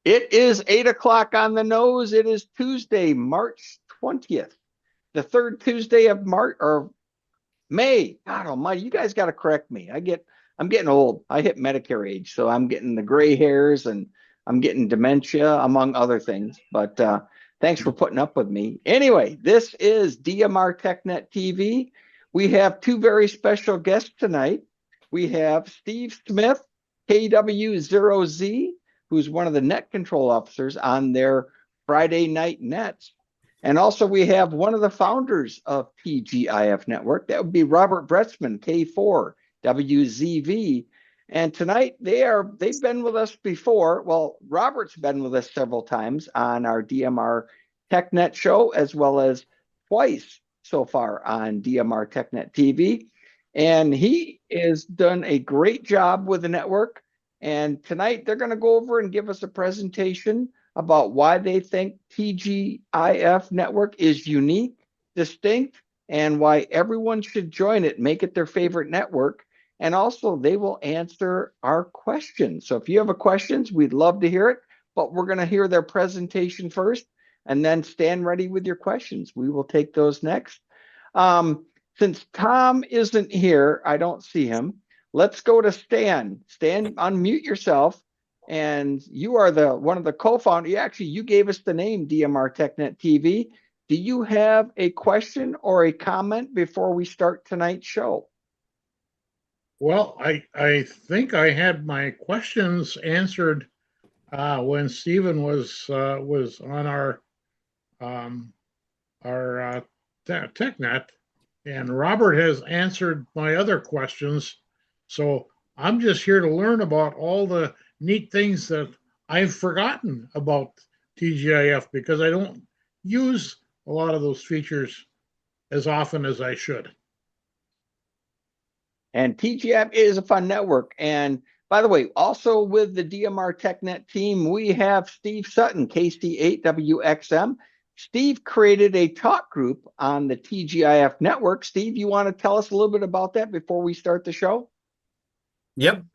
It is 8 o'clock on the nose. It is Tuesday, March 20th, the third Tuesday of March or May. God almighty, you guys got to correct me. I'm getting old. I hit Medicare age, so I'm getting the gray hairs and I'm getting dementia, among other things. But thanks for putting up with me. Anyway, this is DMR Tech Net TV. We have two very special guests tonight. We have Steve Smith, KWØZ, who's one of the net control officers on their Friday night nets. And also we have one of the founders of TGIF Network. That would be Robert Bretzman, K4WZV. And tonight they've been with us before. Well, Robert's been with us several times on our DMR Tech Net show, as well as twice so far on DMR Tech Net TV. And he has done a great job with the network. And tonight they're going to go over and give us a presentation about why they think TGIF Network is unique, distinct, and why everyone should join it, make it their favorite network. And also they will answer our questions. So if you have a questions, we'd love to hear it, but we're going to hear their presentation first and then stand ready with your questions. We will take those next. Since Tom isn't here, I don't see him. Let's go to Stan. Stan, unmute yourself. And you are one of the co-founders. You gave us the name DMR TechNet TV. Do you have a question or a comment before we start tonight's show? Well, I think I had my questions answered when Stephen was on our TechNet, and Robert has answered my other questions. So I'm just here to learn about all the neat things that I've forgotten about TGIF because I don't use a lot of those features as often as I should. And TGIF is a fun network. And by the way, also with the DMR TechNet team, we have Steve Sutton, KC8WXM. Steve created a talk group on the TGIF network. Steve, you want to tell us a little bit about that before we start the show? Yep.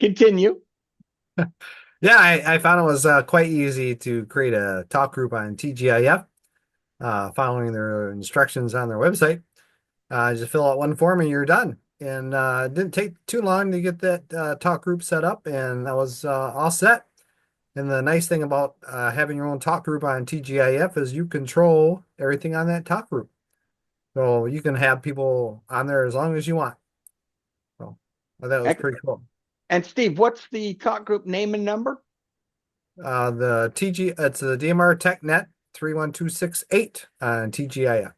Continue. Yeah, I found it was quite easy to create a talk group on TGIF, following their instructions on their website. Just fill out one form and you're done. And it didn't take too long to get that talk group set up, and that was all set. And the nice thing about having your own talk group on TGIF is you control everything on that talk group. So you can have people on there as long as you want. So that was pretty cool. And Steve, what's the talk group name and number? It's the DMR Tech Net 31268 on TGIF.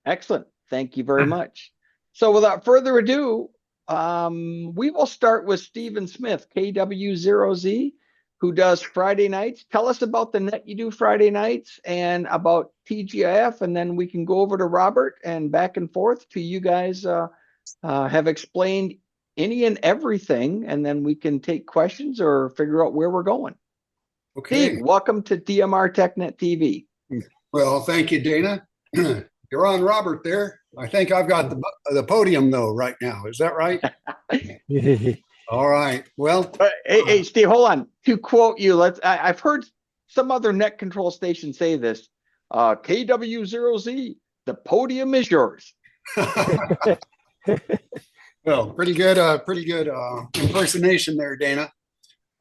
Excellent. Thank you very much. So without further ado, we will start with Stephen Smith, KW0Z, who does Friday nights. Tell us about the net you do Friday nights and about TGIF, and then we can go over to Robert and back and forth till you guys have explained any and everything, and then we can take questions or figure out where we're going. Okay. Steve, welcome to DMR TechNet TV. Well, thank you, Dana. You're on Robert there. I think I've got the podium though right now. Is that right? All right. Well, hey, Steve, hold on. To quote you, I've heard some other net control station say this. KW0Z, the podium is yours. Well, pretty good impersonation there, Dana.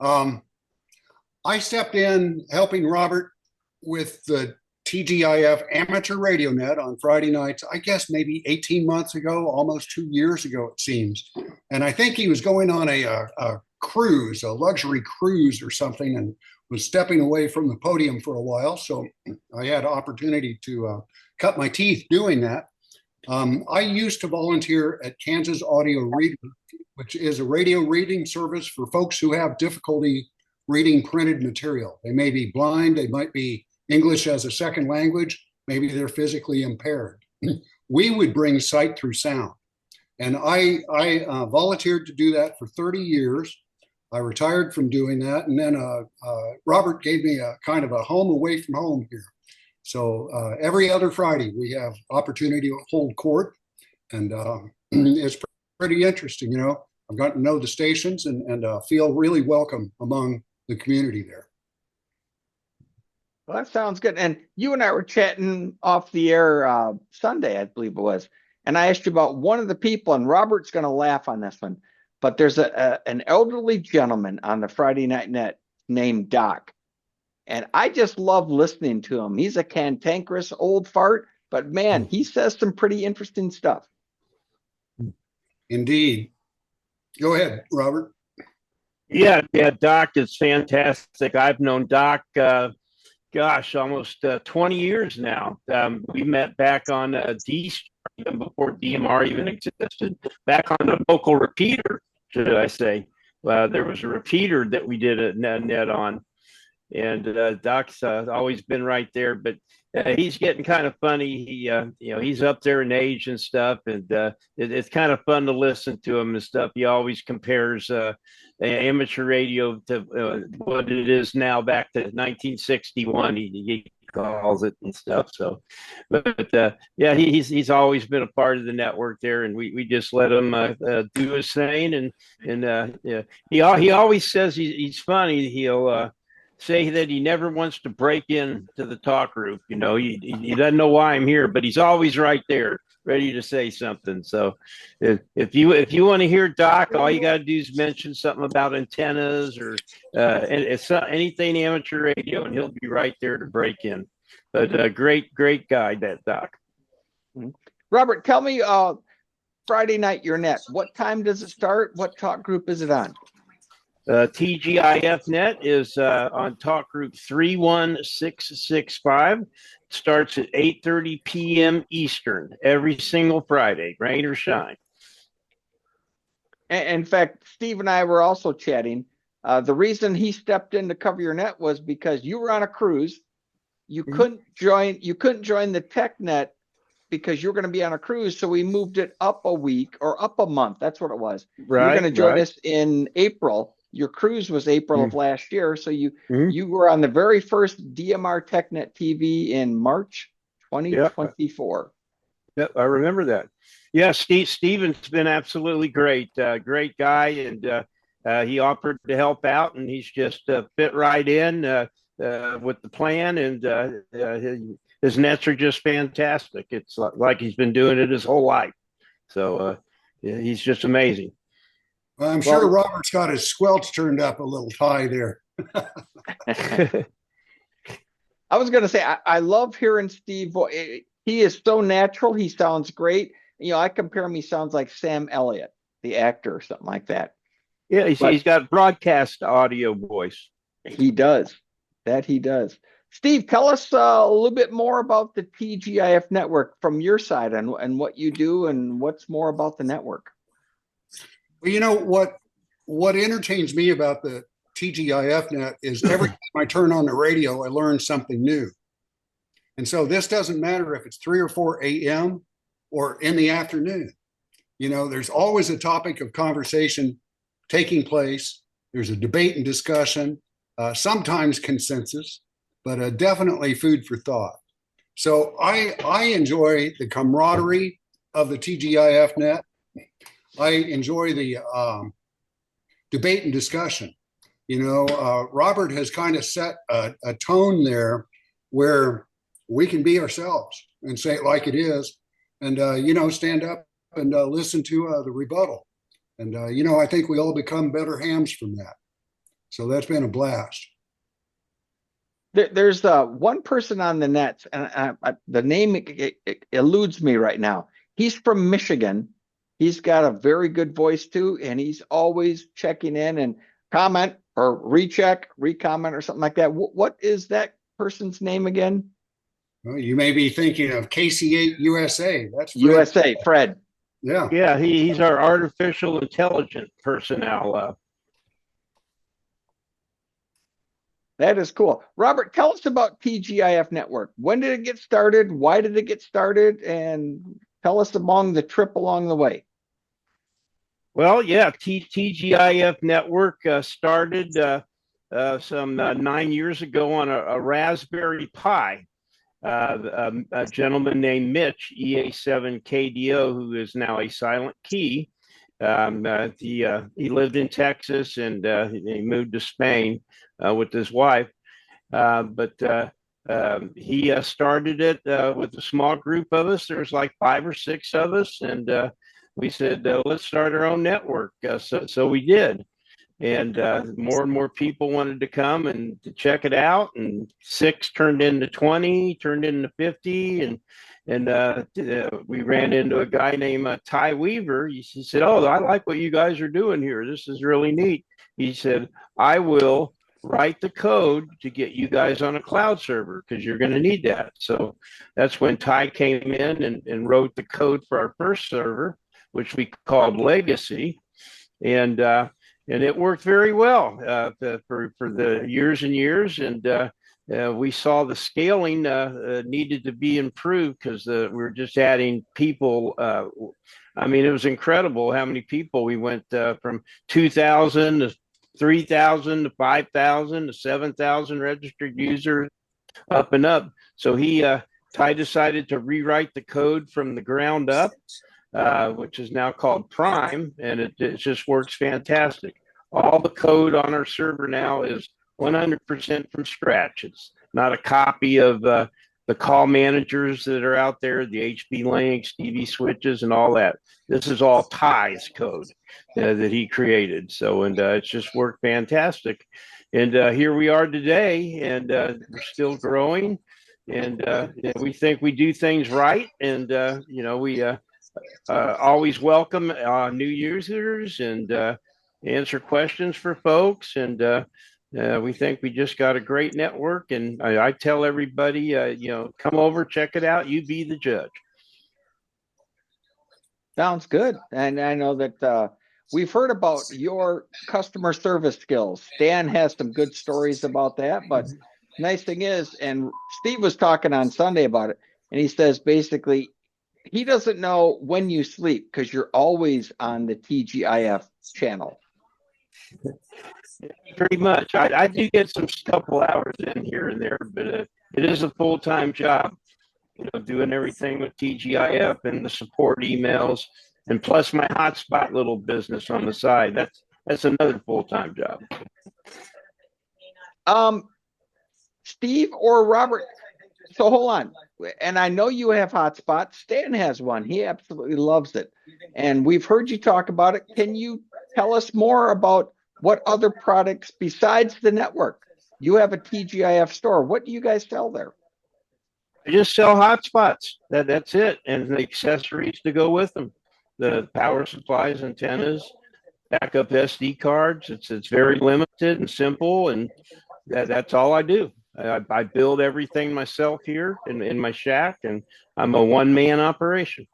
I stepped in helping Robert with the TGIF amateur radio net on Friday nights, I guess maybe 18 months ago, almost 2 years ago, it seems. And I think he was going on a cruise, a luxury cruise or something, and was stepping away from the podium for a while. So I had opportunity to cut my teeth doing that. I used to volunteer at Kansas Audio Reader, which is a radio reading service for folks who have difficulty reading printed material. They may be blind, they might be English as a second language, maybe they're physically impaired. We would bring sight through sound. And I volunteered to do that for 30 years. I retired from doing that. And then Robert gave me a kind of a home away from home here. So every other Friday, we have opportunity to hold court. And it's pretty interesting, you know. I've gotten to know the stations and feel really welcome among the community there. Well, that sounds good. And you and I were chatting off the air Sunday, I believe it was. And I asked you about one of the people, and Robert's going to laugh on this one. But there's an elderly gentleman on the Friday Night Net named Doc. And I just love listening to him. He's a cantankerous old fart, but man, he says some pretty interesting stuff. Indeed. Go ahead, Robert. Yeah, Doc is fantastic. I've known Doc, almost 20 years now. We met back on D even before DMR even existed, back on the local repeater, should I say. There was a repeater that we did a net on. And Doc's always been right there, but he's getting kind of funny. He's up there in age and stuff, and it's kind of fun to listen to him and stuff. He always compares amateur radio to what it is now back to 1961. He calls it and stuff. So, but he's always been a part of the network there, and we just let him do his thing. And he always says he's funny. He'll say that he never wants to break into the talk group. He doesn't know why I'm here, but he's always right there, ready to say something. So if you want to hear Doc, all you got to do is mention something about antennas or anything amateur radio, and he'll be right there to break in. But great guy, that Doc. Robert, tell me, Friday night your net. What time does it start? What talk group is it on? TGIF Net is on talk group 31665. Starts at 8:30 p.m. Eastern every single Friday, rain or shine. In fact, Steve and I were also chatting. The reason he stepped in to cover your net was because you were on a cruise. You couldn't join the Tech Net because you're going to be on a cruise. So we moved it up a week or up a month. That's what it was. Right. You're going to join us in April. Your cruise was April of last year. So you were on the very first DMR Tech Net TV in March 2024. Yep, I remember that. Yeah, Steven's been absolutely great. Great guy, and he offered to help out, and he's just fit right in with the plan, and his nets are just fantastic. It's like he's been doing it his whole life. So he's just amazing. I'm sure Robert's got his squelch turned up a little high there. I was going to say, I love hearing Steve. He is so natural. He sounds great. I compare him. He sounds like Sam Elliott, the actor, or something like that. Yeah, he's got broadcast audio voice. He does. That he does. Steve, tell us a little bit more about the TGIF network from your side and what you do and what's more about the network. Well, what entertains me about the TGIF net is every time I turn on the radio, I learn something new. And so this doesn't matter if it's 3 or 4 a.m. or in the afternoon. There's always a topic of conversation taking place. There's a debate and discussion, sometimes consensus, but definitely food for thought. So I enjoy the camaraderie of the TGIF net. I enjoy the debate and discussion. Robert has kind of set a tone there where we can be ourselves and say it like it is, and stand up and listen to the rebuttal. And I think we all become better hams from that. So that's been a blast. There's one person on the net, and the name it eludes me right now. He's from Michigan. He's got a very good voice too, and he's always checking in and comment or recheck, recomment or something like that. What is that person's name again? Well, you may be thinking of KC8 USA. That's Fred. USA, Fred. Yeah. Yeah, he's our artificial intelligence personnel. That is cool. Robert, tell us about TGIF Network. When did it get started? Why did it get started? And tell us along the trip along the way. Well, yeah, TGIF Network started some 9 years ago on a Raspberry Pi. A gentleman named Mitch, EA7KDO, who is now a silent key, He lived in Texas, and he moved to Spain with his wife. But he started it with a small group of us. There was like 5 or 6 of us, and we said, let's start our own network. So we did. And more and more people wanted to come and to check it out. And 6 turned into 20, turned into 50. And we ran into a guy named Ty Weaver. He said, oh, I like what you guys are doing here. This is really neat. He said, I will write the code to get you guys on a cloud server because you're going to need that. So that's when Ty came in and wrote the code for our first server, which we called Legacy. And it worked very well for the years and years. And we saw the scaling needed to be improved because we were just adding people. I mean, it was incredible how many people we went from 2,000 to 3,000 to 5,000 to 7,000 registered users up and up. So Ty decided to rewrite the code from the ground up, which is now called Prime, and it just works fantastic. All the code on our server now is 100% from scratch. It's not a copy of the call managers that are out there, the HB links, DV switches, and all that. This is all Ty's code that he created. So, and it's just worked fantastic. And here we are today, and we're still growing. And we think we do things right. And, we always welcome new users and answer questions for folks. And we think we just got a great network. And I tell everybody, come over, check it out. You be the judge. Sounds good. And I know that we've heard about your customer service skills. Stan has some good stories about that. But nice thing is, and Steve was talking on Sunday about it, and he says basically he doesn't know when you sleep because you're always on the TGIF channel. Pretty much. I do get some couple hours in here and there, but it is a full-time job, doing everything with TGIF and the support emails, and plus my hotspot little business on the side. That's another full-time job. Steve or Robert, so hold on. And I know you have hotspots. Stan has one. He absolutely loves it. And we've heard you talk about it. Can you tell us more about what other products besides the network? You have a TGIF store. What do you guys sell there? I just sell hotspots. That's it. And the accessories to go with them. The power supplies, antennas, backup SD cards. It's very limited and simple. And that's all I do. I build everything myself here in my shack, and I'm a one-man operation.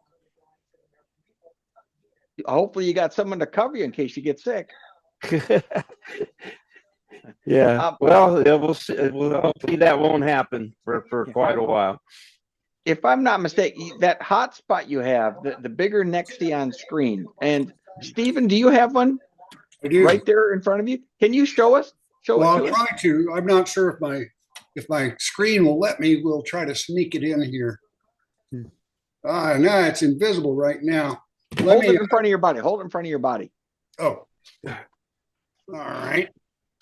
Hopefully you got someone to cover you in case you get sick. Yeah. Well, we'll see. Hopefully that won't happen for quite a while. If I'm not mistaken, that hotspot you have, the bigger Nexion screen. And Stephen, do you have one? I do. Right there in front of you? Can you show us? Well, I'll try to. I'm not sure if my screen will let me. We'll try to sneak it in here. No, it's invisible right now. Hold it in front of your body. Hold it in front of your body. Oh. All right.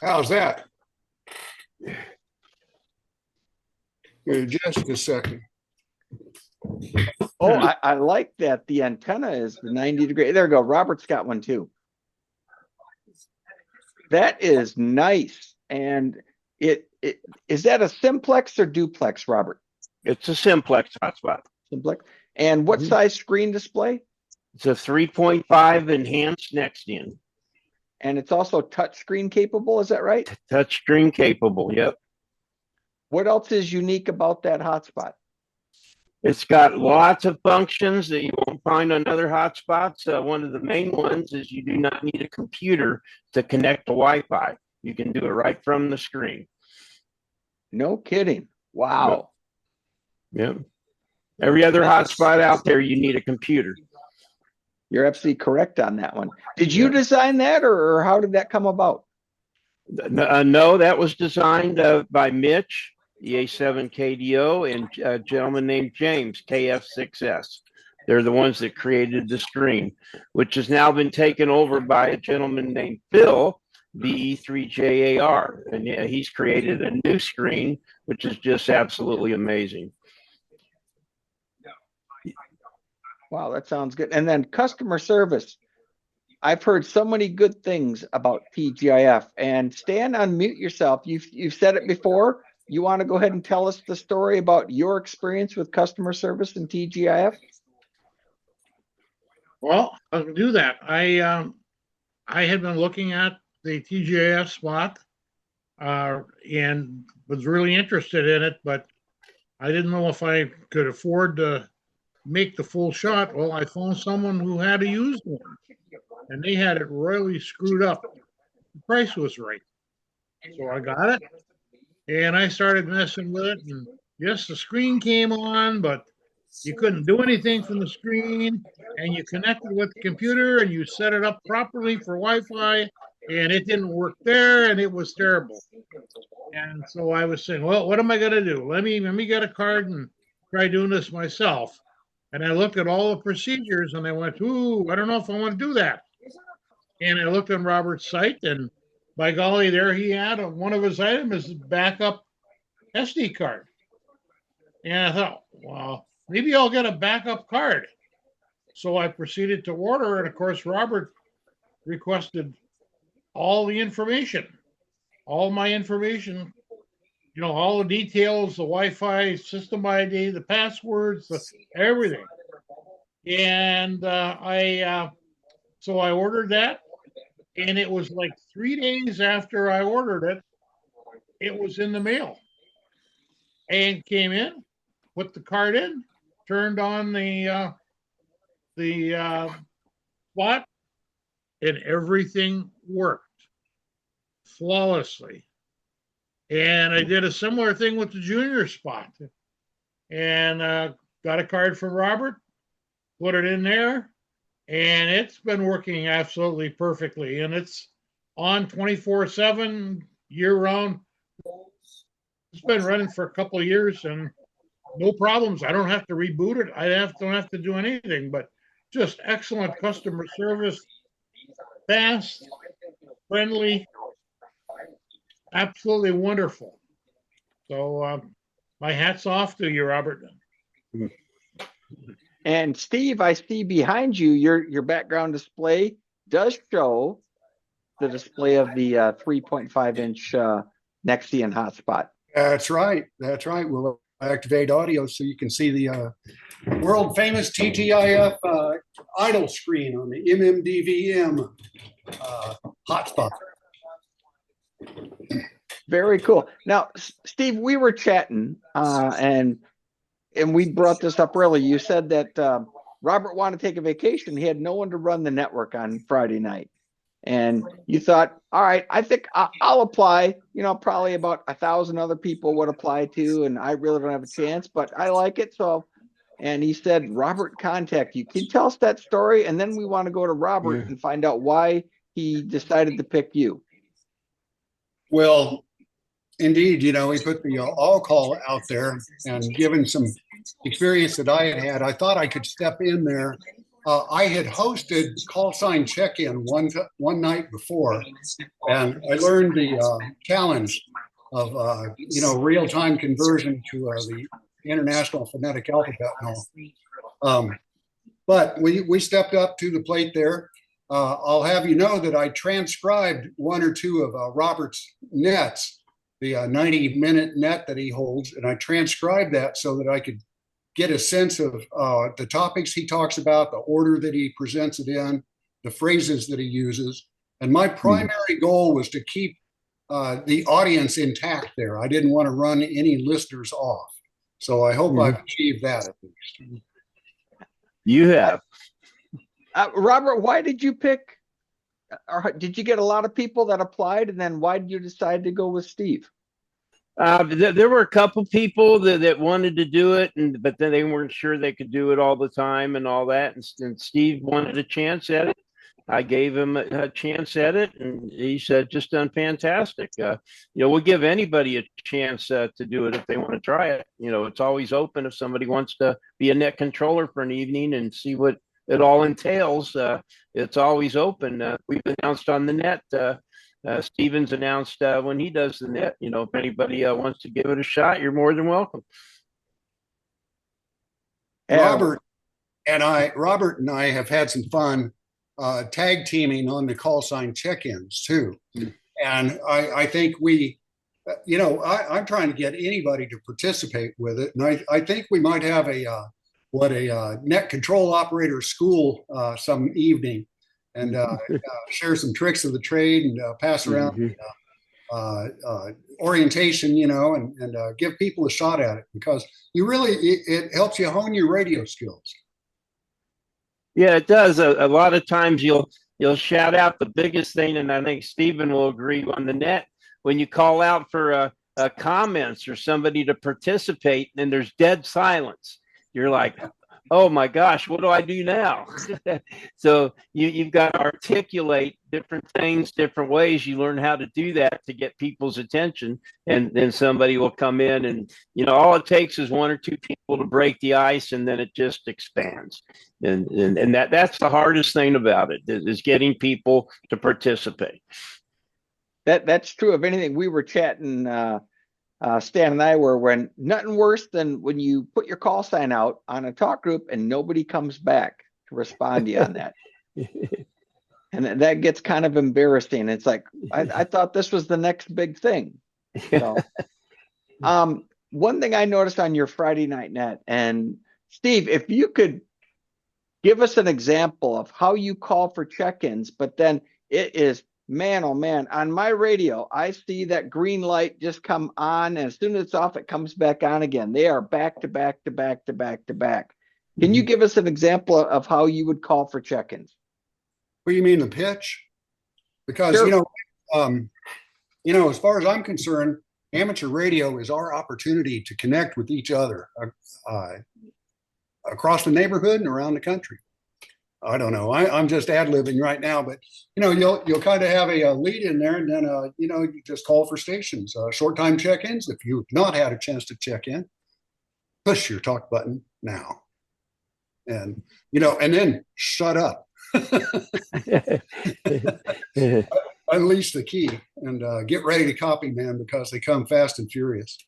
How's that? Just a second. Oh, I like that. The antenna is the 90-degree. There we go. Robert's got one too. That is nice. And it is that a simplex or duplex, Robert? It's a simplex hotspot. Simplex. And what size screen display? It's a 3.5 enhanced Nexion. And it's also touch screen capable, is that right? Touch screen capable, yep. What else is unique about that hotspot? It's got lots of functions that you won't find on other hotspots. One of the main ones is you do not need a computer to connect to Wi-Fi. You can do it right from the screen. No kidding. Wow. Yep. Every other hotspot out there, you need a computer. You're absolutely correct on that one. Did you design that, or how did that come about? No, that was designed by Mitch, EA7KDO, and a gentleman named James, KF6S. They're the ones that created the screen, which has now been taken over by a gentleman named Phil, BE3JAR. And yeah, he's created a new screen, which is just absolutely amazing. Wow, that sounds good. And then customer service. I've heard so many good things about TGIF. And Stan, unmute yourself. You've said it before. You want to go ahead and tell us the story about your experience with customer service and TGIF? Well, I'll do that. I had been looking at the TGIF spot and was really interested in it, but I didn't know if I could afford to make the full shot. Well, I found someone who had a used one, and they had it royally screwed up. The price was right. So I got it, and I started messing with it. And yes, the screen came on, but you couldn't do anything from the screen, and you connected with the computer, and you set it up properly for Wi-Fi, and it didn't work there, and it was terrible. And so I was saying, well, what am I going to do? Let me get a card and try doing this myself. And I looked at all the procedures, and I went, ooh, I don't know if I want to do that. And I looked on Robert's site, and by golly, there he had one of his items is backup SD card. And I thought, well, maybe I'll get a backup card. So I proceeded to order, and of course, Robert requested all the information, all my information, you know, all the details, the Wi-Fi, system ID, the passwords, everything. And so I ordered that, and it was like 3 days after I ordered it, it was in the mail. And came in, put the card in, turned on the spot, and everything worked flawlessly. And I did a similar thing with the junior spot, and got a card from Robert, put it in there, and it's been working absolutely perfectly. And it's on 24/7, year-round. It's been running for a couple of years, and no problems. I don't have to reboot it. Don't have to do anything, but just excellent customer service, fast, friendly, absolutely wonderful. So my hat's off to you, Robert. And Steve, I see behind you, your background display does show the display of the 3.5-inch Nexian hotspot. That's right. That's right. We'll activate audio so you can see the world famous TGIF idle screen on the MMDVM hotspot. Very cool. Now, Steve, we were chatting and we brought this up earlier. You said that Robert wanted to take a vacation. He had no one to run the network on Friday night. And you thought, all right, I think I'll apply. You know, probably about 1,000 other people would apply too, and I really don't have a chance, but I like it. So, and he said, Robert, contact you. Can you tell us that story? And then we want to go to Robert and find out why he decided to pick you. Well, indeed, you know, he put the all call out there, and given some experience that I had, I thought I could step in there. I had hosted call sign check-in one night before, and I learned the challenge of you know, real-time conversion to the International Phonetic Alphabet and all. But we stepped up to the plate there. I'll have you know that I transcribed one or two of Robert's nets, the 90-minute net that he holds, and I transcribed that so that I could get a sense of the topics he talks about, the order that he presents it in, the phrases that he uses. And my primary goal was to keep the audience intact there. I didn't want to run any listeners off. So I hope I've achieved that at least. You have. Robert, why did you pick, or did you get a lot of people that applied? And then why did you decide to go with Steve? There were a couple people that wanted to do it, but then they weren't sure they could do it all the time and all that. And Steve wanted a chance at it. I gave him a chance at it, and he said, just done fantastic. We'll give anybody a chance to do it if they want to try it. It's always open if somebody wants to be a net controller for an evening and see what it all entails. It's always open. We've announced on the net. Steven's announced when he does the net. If anybody wants to give it a shot, you're more than welcome. Robert and I have had some fun tag teaming on the call sign check-ins too. And I think I'm trying to get anybody to participate with it. And I think we might have a net control operator school some evening and share some tricks of the trade and pass around orientation, and give people a shot at it, because it helps you hone your radio skills. Yeah, it does. A lot of times you'll shout out the biggest thing, and I think Stephen will agree on the net, when you call out for comments or somebody to participate and there's dead silence. You're like, oh my gosh, what do I do now? So you've got to articulate different things, different ways. You learn how to do that to get people's attention, and then somebody will come in, and all it takes is one or two people to break the ice, and then it just expands. And that's the hardest thing about it, is getting people to participate. That's true of anything. We were chatting, Stan and I were, when nothing worse than when you put your call sign out on a talk group and nobody comes back to respond to you on that. And that gets kind of embarrassing. It's like, I thought this was the next big thing. So, one thing I noticed on your Friday night net, and Steve, if you could give us an example of how you call for check-ins, but then it is, man, oh man, on my radio, I see that green light just come on, and as soon as it's off, it comes back on again. They are back to back to back to back to back. Can you give us an example of how you would call for check-ins? What do you mean, the pitch? Because, Sure. As far as I'm concerned, amateur radio is our opportunity to connect with each other across the neighborhood and around the country. I don't know. I'm just ad-libbing right now, but you'll kind of have a lead in there, and then you just call for stations, short time check-ins. If you've not had a chance to check in, push your talk button now, and then shut up. Unleash the key and get ready to copy, man, because they come fast and furious.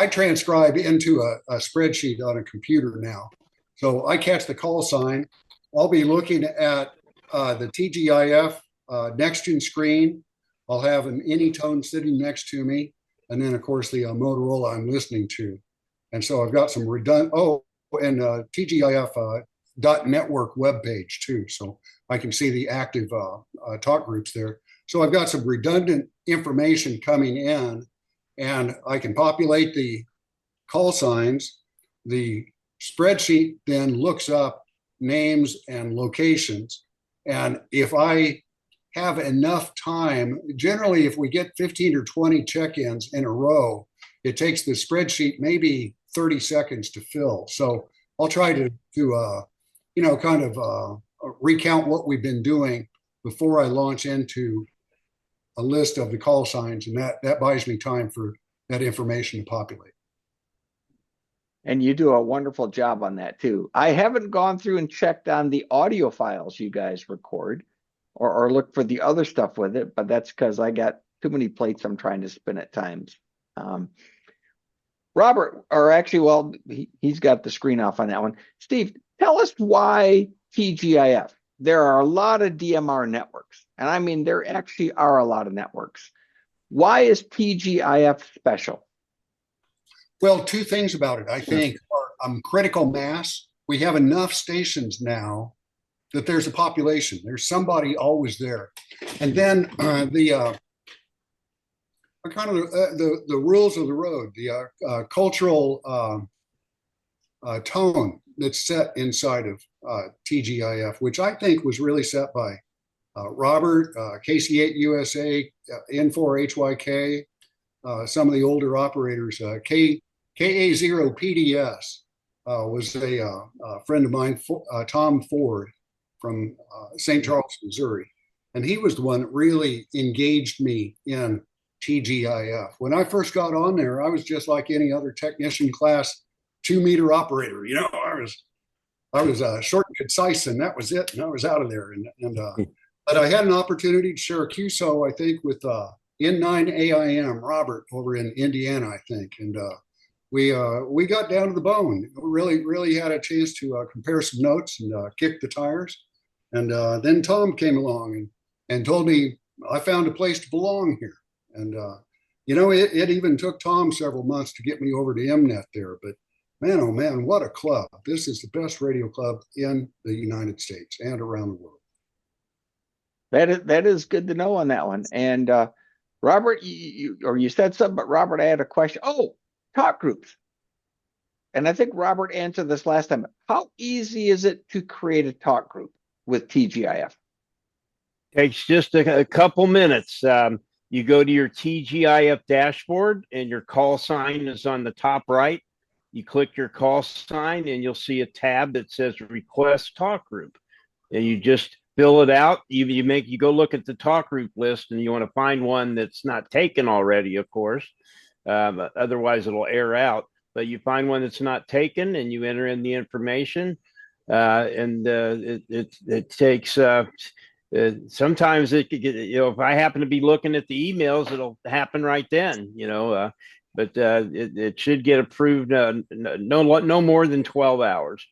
I transcribe into a spreadsheet on a computer now. So I catch the call sign. I'll be looking at the TGIF next-gen screen. I'll have an Anytone sitting next to me. And then, of course, the Motorola I'm listening to. And so I've got some redundant, and TGIF .network webpage too. So I can see the active talk groups there. So I've got some redundant information coming in, and I can populate the call signs. The spreadsheet then looks up names and locations. And if I have enough time, generally, if we get 15 or 20 check-ins in a row, it takes the spreadsheet maybe 30 seconds to fill. So I'll try to recount what we've been doing before I launch into a list of the call signs. And that buys me time for that information to populate. And you do a wonderful job on that too. I haven't gone through and checked on the audio files you guys record or look for the other stuff with it, but that's because I got too many plates I'm trying to spin at times. Robert, or actually, well, he's got the screen off on that one. Steve, tell us why TGIF. There are a lot of DMR networks, and I mean, there actually are a lot of networks. Why is TGIF special? Well, two things about it, I think, are critical mass. We have enough stations now that there's a population. There's somebody always there. And then the rules of the road, the cultural tone that's set inside of TGIF, which I think was really set by Robert, KC8USA, N4HYK, some of the older operators, KA0PDS was a friend of mine, Tom Ford, from St. Charles, Missouri. And he was the one that really engaged me in TGIF. When I first got on there, I was just like any other technician class 2-meter operator. I was short and concise, and that was it. And I was out of there. But I had an opportunity to share a QSO, I think, with N9AIM Robert over in Indiana, I think, and we got down to the bone. Really had a chance to compare some notes and kick the tires. And then Tom came along and told me I found a place to belong here. And it even took Tom several months to get me over to MNet there. But man, oh man, what a club! This is the best radio club in the United States and around the world. That is good to know on that one. And Robert, you said something, but Robert, I had a question. Oh, talk groups. And I think Robert answered this last time. How easy is it to create a talk group with TGIF? Takes just a couple minutes. You go to your TGIF dashboard and your call sign is on the top right. You click your call sign and you'll see a tab that says request talk group. And you just fill it out. You go look at the talk group list and you want to find one that's not taken already, of course. Otherwise it'll air out. But you find one that's not taken and you enter in the information. It takes sometimes if I happen to be looking at the emails, it'll happen right then, but it should get approved no more than 12 hours.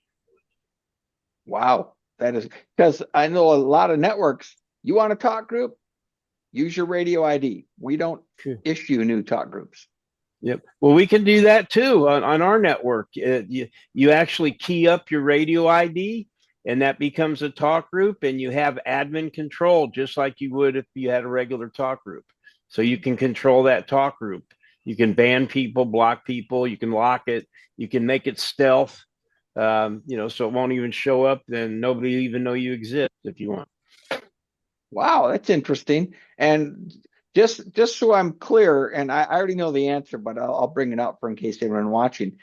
Wow. That is because I know a lot of networks, you want a talk group, use your radio ID. We don't issue new talk groups. Yep. Well, we can do that too on our network. You actually key up your radio ID and that becomes a talk group and you have admin control just like you would if you had a regular talk group. So you can control that talk group. You can ban people, block people, you can lock it, you can make it stealth, so it won't even show up, then nobody will even know you exist if you want. Wow, that's interesting. And just so I'm clear, and I already know the answer, but I'll bring it up for in case anyone watching.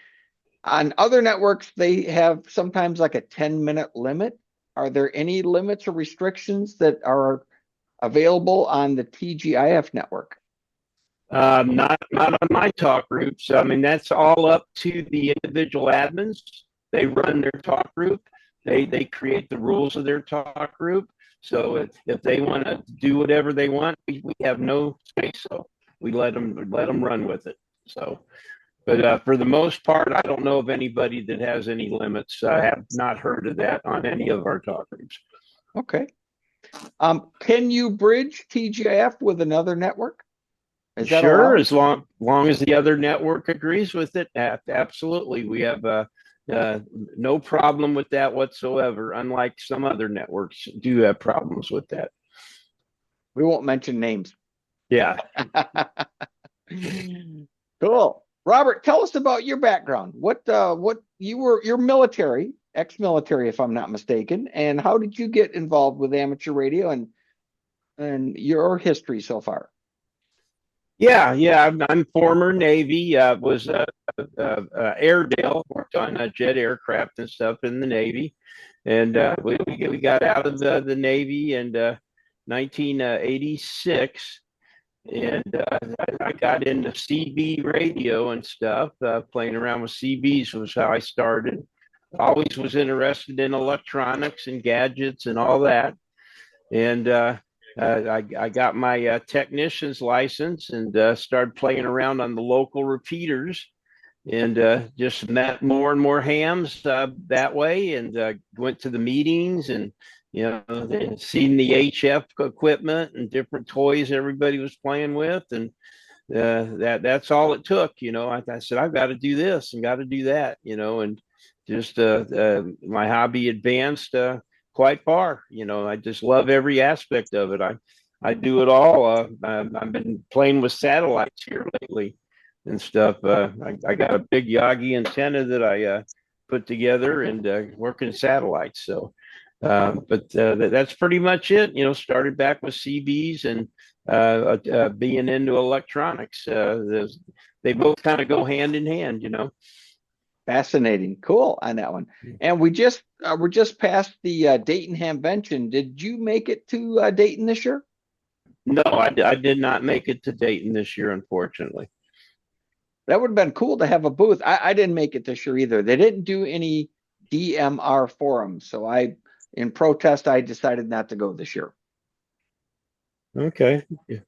On other networks, they have sometimes like a 10-minute limit. Are there any limits or restrictions that are available on the TGIF network? Not on my talk groups. I mean, that's all up to the individual admins. They run their talk group. They create the rules of their talk group. So if they want to do whatever they want, we have no say so. We let them run with it. So, but for the most part, I don't know of anybody that has any limits. I have not heard of that on any of our talk groups. Okay. Can you bridge TGIF with another network? Sure, as long as the other network agrees with it. Absolutely. We have no problem with that whatsoever, unlike some other networks do have problems with that. We won't mention names. Yeah. Cool. Robert, tell us about your background. What you're military, ex-military, if I'm not mistaken, and how did you get involved with amateur radio and your history so far? Yeah. I'm former Navy. Was Airedale, worked on jet aircraft and stuff in the Navy, and we got out of the Navy in 1986, and I got into CB radio and stuff. Playing around with CBs was how I started. Always was interested in electronics and gadgets and all that, and I got my technician's license and started playing around on the local repeaters and just met more and more hams that way and went to the meetings and, seen the HF equipment and different toys everybody was playing with. And that's all it took. I said, I've got to do this and got to do that, and just my hobby advanced quite far. I just love every aspect of it. I do it all. I've been playing with satellites here lately and stuff. I got a big Yagi antenna that I put together and working satellites. So, but that's pretty much it. Started back with CBs and being into electronics. They both kind of go hand in hand, Fascinating. Cool on that one. And we just we're just past the Dayton Hamvention. Did you make it to Dayton this year? No, I did not make it to Dayton this year, unfortunately. That would have been cool to have a booth. I didn't make it this year either. They didn't do any DMR forums, so in protest, I decided not to go this year. Okay. Yeah.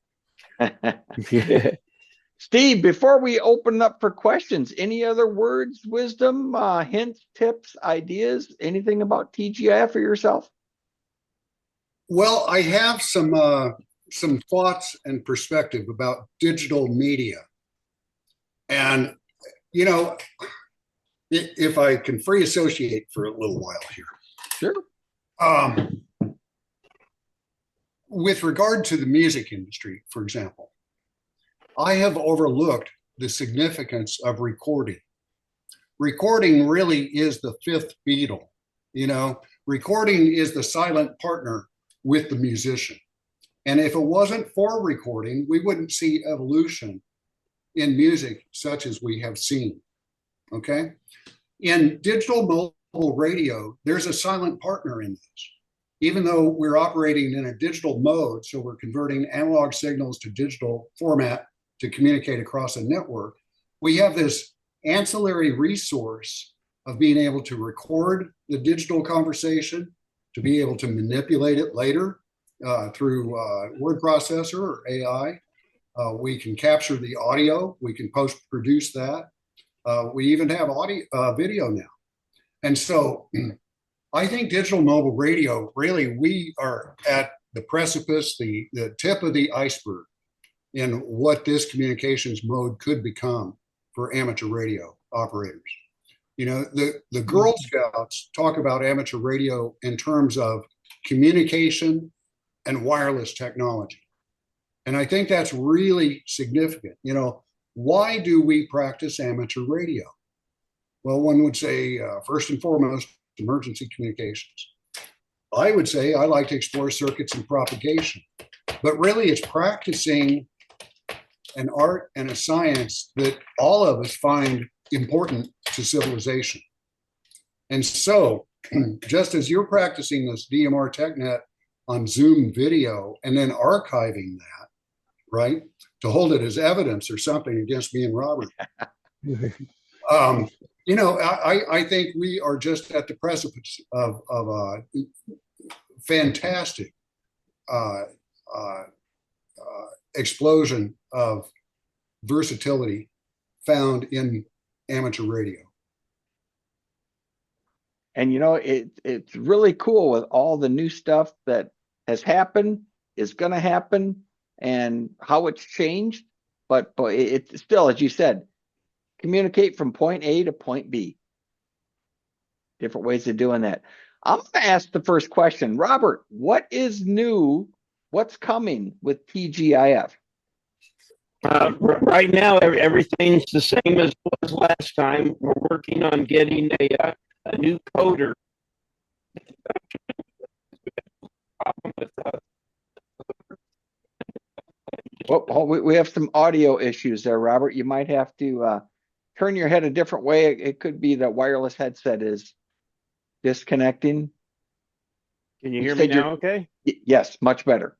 Steve, before we open up for questions, any other words, wisdom, hints, tips, ideas, anything about TGIF for yourself? Well, I have some thoughts and perspective about digital media. And, you know, if I can free associate for a little while here. Sure. With regard to the music industry, for example, I have overlooked the significance of recording. Recording really is the fifth Beatle. You know, recording is the silent partner with the musician. And if it wasn't for recording, we wouldn't see evolution in music such as we have seen. Okay. In digital mobile radio, there's a silent partner in this. Even though we're operating in a digital mode, so we're converting analog signals to digital format to communicate across a network, we have this ancillary resource of being able to record the digital conversation, to be able to manipulate it later through word processor or AI. We can capture the audio, we can post-produce that. We even have video now. And so I think digital mobile radio, really, we are at the precipice, the tip of the iceberg in what this communications mode could become for amateur radio operators. You know, the Girl Scouts talk about amateur radio in terms of communication and wireless technology. And I think that's really significant. You know, why do we practice amateur radio? Well, one would say, first and foremost, emergency communications. I would say I like to explore circuits and propagation, but really it's practicing an art and a science that all of us find important to civilization. And so, just as you're practicing this DMR Tech Net on Zoom video and then archiving that, right, to hold it as evidence or something against me and Robert, you know, I think we are just at the precipice of a fantastic explosion of versatility found in amateur radio. And you know, it's really cool with all the new stuff that has happened, is going to happen, and how it's changed. But it's still, as you said, communicate from point A to point B. Different ways of doing that. I'm going to ask the first question. Robert, what is new? What's coming with TGIF? Right now, everything's the same as was last time. We're working on getting a new coder. Well, we have some audio issues there, Robert. You might have to turn your head a different way. It could be the wireless headset is disconnecting. Can you hear me now? Okay. Yes, much better.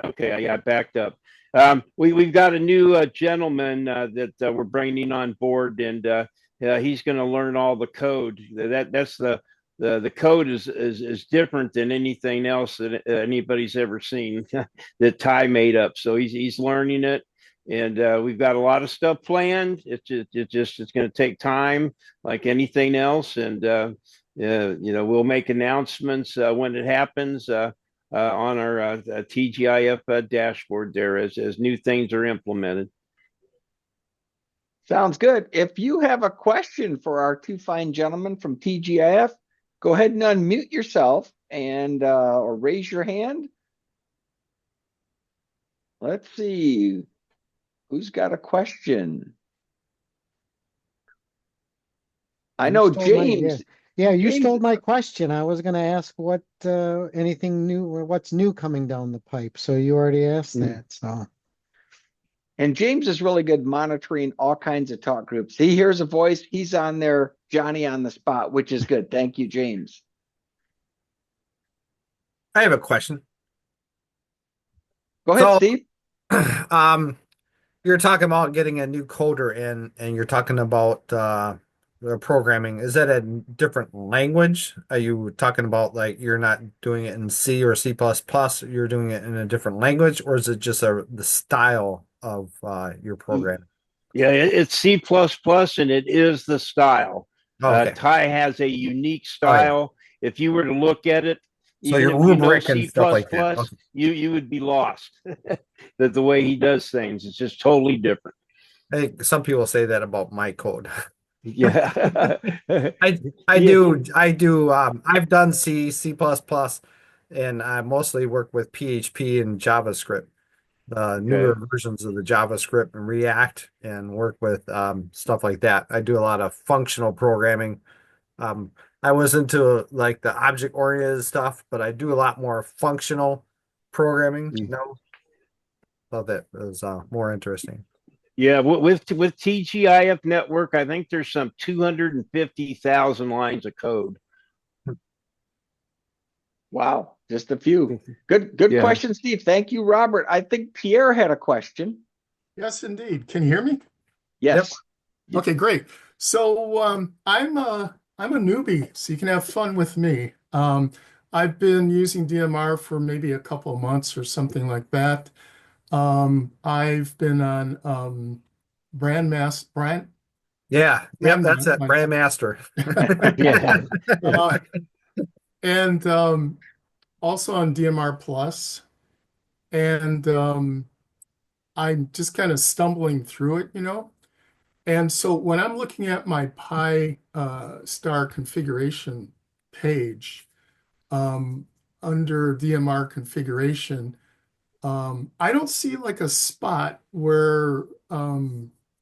Okay, I got backed up. We've got a new gentleman that we're bringing on board, and he's going to learn all the code. That's the code is different than anything else that anybody's ever seen that Ty made up. So he's learning it, and we've got a lot of stuff planned. It's going to take time, like anything else, and you know, we'll make announcements when it happens on our TGIF dashboard there as new things are implemented. Sounds good. If you have a question for our two fine gentlemen from TGIF, go ahead and unmute yourself and or raise your hand. Let's see. Who's got a question? I know James. Yeah, you James, stole my question. I was going to ask what anything new or what's new coming down the pipe. So you already asked that. So, and James is really good monitoring all kinds of talk groups. He hears a voice. He's on there, Johnny on the spot, which is good. Thank you, James. I have a question. Go ahead, So, Steve. you're talking about getting a new coder in, and you're talking about the programming. Is that a different language? Are you talking about like you're not doing it in C or C++, you're doing it in a different language, or is it just the style of your program? Yeah, it's C++ and it is the style. Oh, okay. Ty has a unique Oh, yeah. style. If you were to look at it, So even your if you know rubric and C++, stuff like that. Okay. you would be lost. That the way he does things, it's just totally different. I think some people say that about my code. Yeah. I do. I've done C++, and I mostly work with PHP and JavaScript, the newer Okay. versions of the JavaScript and React, and work with stuff like that. I do a lot of functional programming. I was into like the object-oriented stuff, but I do a lot more functional programming now. Thought that was more interesting. Yeah, with TGIF Network, I think there's some 250,000 lines of code. Wow, just a few. Good Yeah. question, Steve. Thank you, Robert. I think Pierre had a question. Yes, indeed. Can you hear me? Yes. Okay, great. So I'm a newbie, so you can have fun with me. I've been using DMR for maybe a couple of months or something like that. I've been on brand Yeah, yep, that's it. my- Brand Master. Yeah. uh, and also on DMR Plus, and I'm just kind of stumbling through it, you know. And so when I'm looking at my Pi star configuration page, under DMR configuration, I don't see like a spot where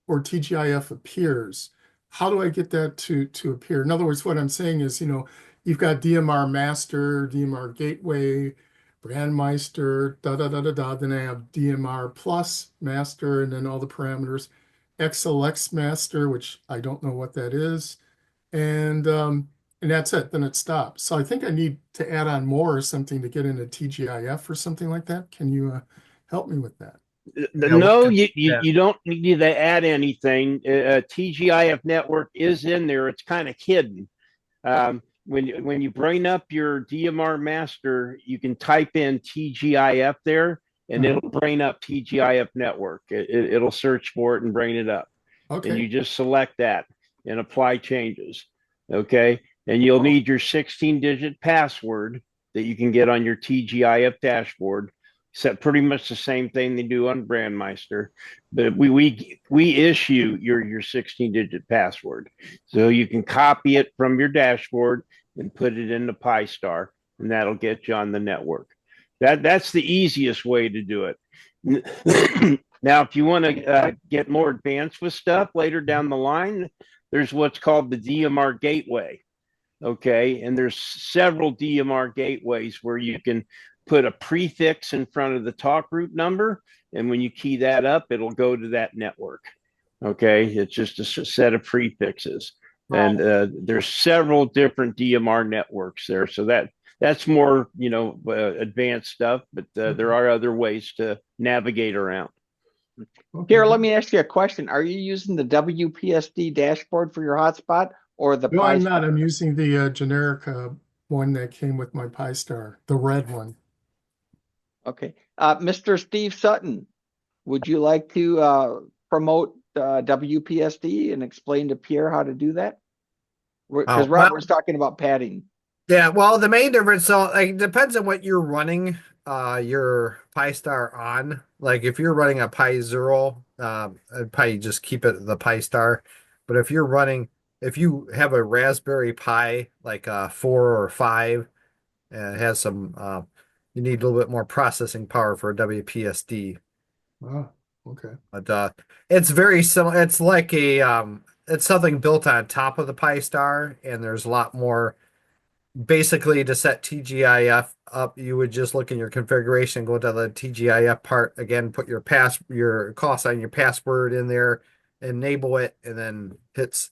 TGIF appears. How do I get that to appear? In other words, what I'm saying is, you know, you've got DMR master, DMR gateway, brandmeister, da da da da da. Then I have DMR plus master, and then all the parameters. XLX master, which I don't know what that is, and that's it. Then it stops. So I think I need to add on more or something to get into TGIF or something like that. Can you help me with that? No, you Yeah. don't need to add anything. TGIF network is in there. It's kind of hidden. When you bring up your DMR master, you can type in TGIF there, and it'll bring up TGIF network. It'll search for it and bring it up. And you Okay. just select that and apply changes. Okay. And you'll need your 16-digit password that you can get on your TGIF dashboard. Except pretty much the same thing they do on Brandmeister, but we issue your 16-digit password, so you can copy it from your dashboard and put it into PiStar, and that'll get you on the network. That's the easiest way to do it. Now, if you want to get more advanced with stuff later down the line, there's what's called the DMR gateway. Okay, and there's several DMR gateways where you can put a prefix in front of the talk group number, and when you key that up, it'll go to that network. Okay, it's just a set of prefixes, and there's several different DMR networks there. So that's more advanced stuff, but there are other ways to navigate around. Pierre, let me ask you a question. Are you using the WPSD dashboard for your hotspot or the No, I'm PiStar? not. I'm using the generic one that came with my PiStar, the red one. Okay. Mr. Steve Sutton, would you like to promote WPSD and explain to Pierre how to do that? Because Robert was talking about padding. Yeah, well, the main difference, so like depends on what you're running your PiStar on. Like if you're running a Pi Zero, I'd probably just keep it the PiStar. But if you have a Raspberry Pi, like a 4 or 5, and it has some you need a little bit more processing power for a WPSD. Oh, okay. But it's very similar. It's like it's something built on top of the PiStar, and there's a lot more. Basically, to set TGIF up, you would just look in your configuration, go to the TGIF part again, put your call sign, your password in there, enable it, and then hit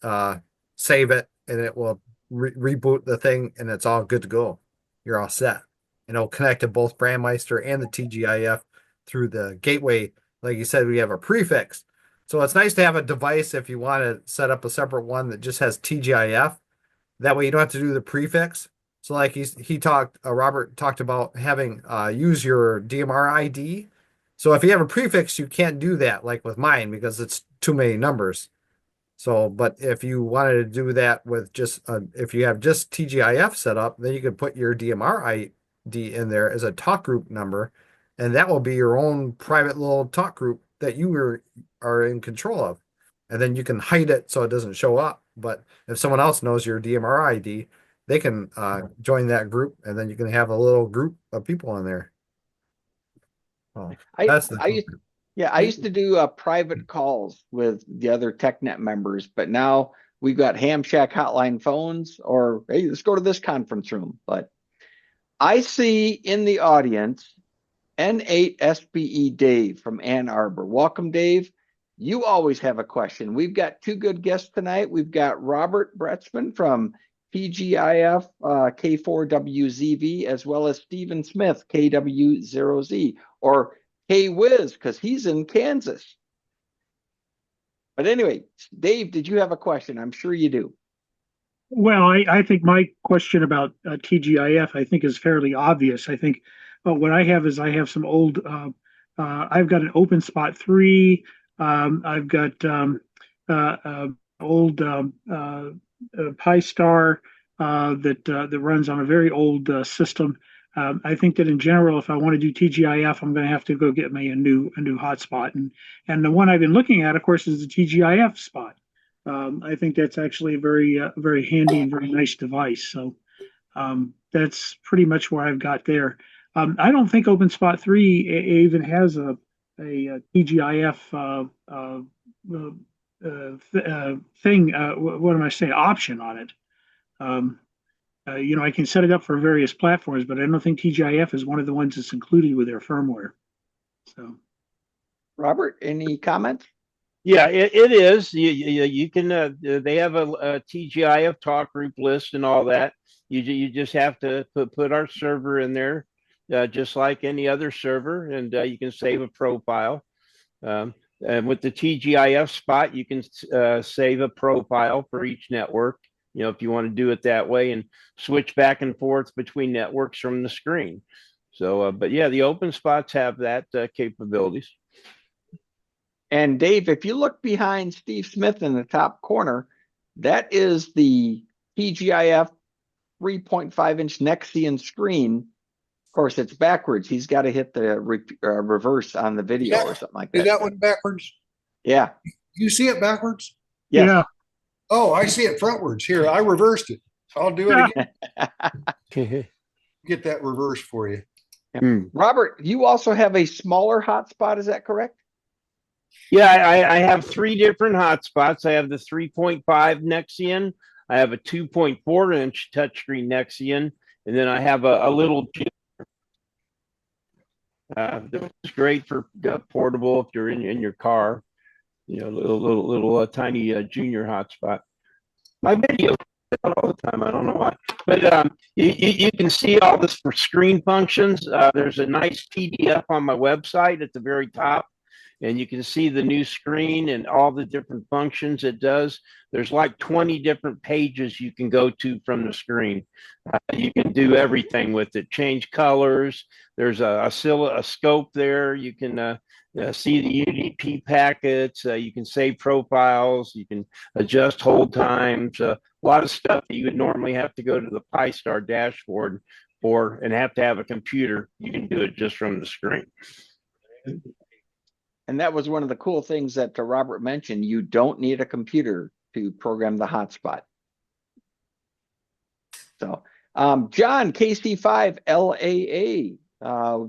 save it, and it will reboot the thing, and it's all good to go. You're all set. and it'll connect to both Brandmeister and the TGIF through the gateway. Like you said, we have a prefix. So it's nice to have a device if you want to set up a separate one that just has TGIF. That way you don't have to do the prefix. So like Robert talked about having use your DMR ID. So if you have a prefix, you can't do that like with mine because it's too many numbers. So, but if you wanted to do that with just if you have just TGIF set up, then you could put your DMR ID in there as a talk group number, and that will be your own private little talk group that you are in control of. And then you can hide it so it doesn't show up. But if someone else knows your DMR ID, they can join that group, and then you can have a little group of people in there. Oh, that's the I used to do private calls with the other TechNet members, but now we've got Ham Shack hotline phones, or hey, let's go to this conference room. But I see in the audience N8SBE Dave from Ann Arbor. Welcome, Dave. You always have a question. We've got two good guests tonight. We've got Robert Bretzman from TGIF K4WZV, as well as Stephen Smith, KWØZ, or KWØZ, because he's in Kansas. But anyway, Dave, did you have a question? I'm sure you do. Well, I think my question about TGIF, I think, is fairly obvious. I think what I have is I have some old, I've got an OpenSpot 3. I've got old PyStar that runs on a very old system. I think that in general, if I want to do TGIF, I'm going to have to go get me a new hotspot, and the one I've been looking at, of course, is the TGIF spot. I think that's actually a very handy and very nice device. So that's pretty much where I've got there. I don't think OpenSpot 3 even has a TGIF thing. What am I saying? Option on it. I can set it up for various platforms, but I don't think TGIF is one of the ones that's included with their firmware. So, Robert, any comments? Yeah, it is. You can. They have a TGIF talk group list and all that. You just have to put our server in there, just like any other server, and you can save a profile. And with the TGIF spot, you can save a profile for each network. If you want to do it that way, and switch back and forth between networks from the screen. So, but yeah, the open spots have that capabilities. And Dave, if you look behind Steve Smith in the top corner, that is the TGIF 3.5-inch Nexian screen. Of course, it's backwards. He's got to hit the reverse on the video or something like that. Is that one backwards? Yeah. You see it backwards? Yes. Yeah. Oh, I see it frontwards. Here, I reversed it. I'll do it again. Get that reversed for you. Yeah. Robert, you also have a smaller hotspot. Is that correct? Yeah, I have 3 different hotspots. I have the 3.5 Nexian. I have a 2.4-inch touchscreen Nexian, and then I have a little. It's great for portable if you're in your car. Little tiny junior hotspot. My video all the time. I don't know why, but you can see all this for screen functions. There's a nice PDF on my website at the very top, and you can see the new screen and all the different functions it does. There's like 20 different pages you can go to from the screen. You can do everything with it. Change colors. There's a scope there. You can see the UDP packets. You can save profiles. You can adjust hold times. A lot of stuff that you would normally have to go to the PyStar dashboard for and have to have a computer. You can do it just from the screen. And that was one of the cool things that Robert mentioned. You don't need a computer to program the hotspot. So, John, KC5LAA,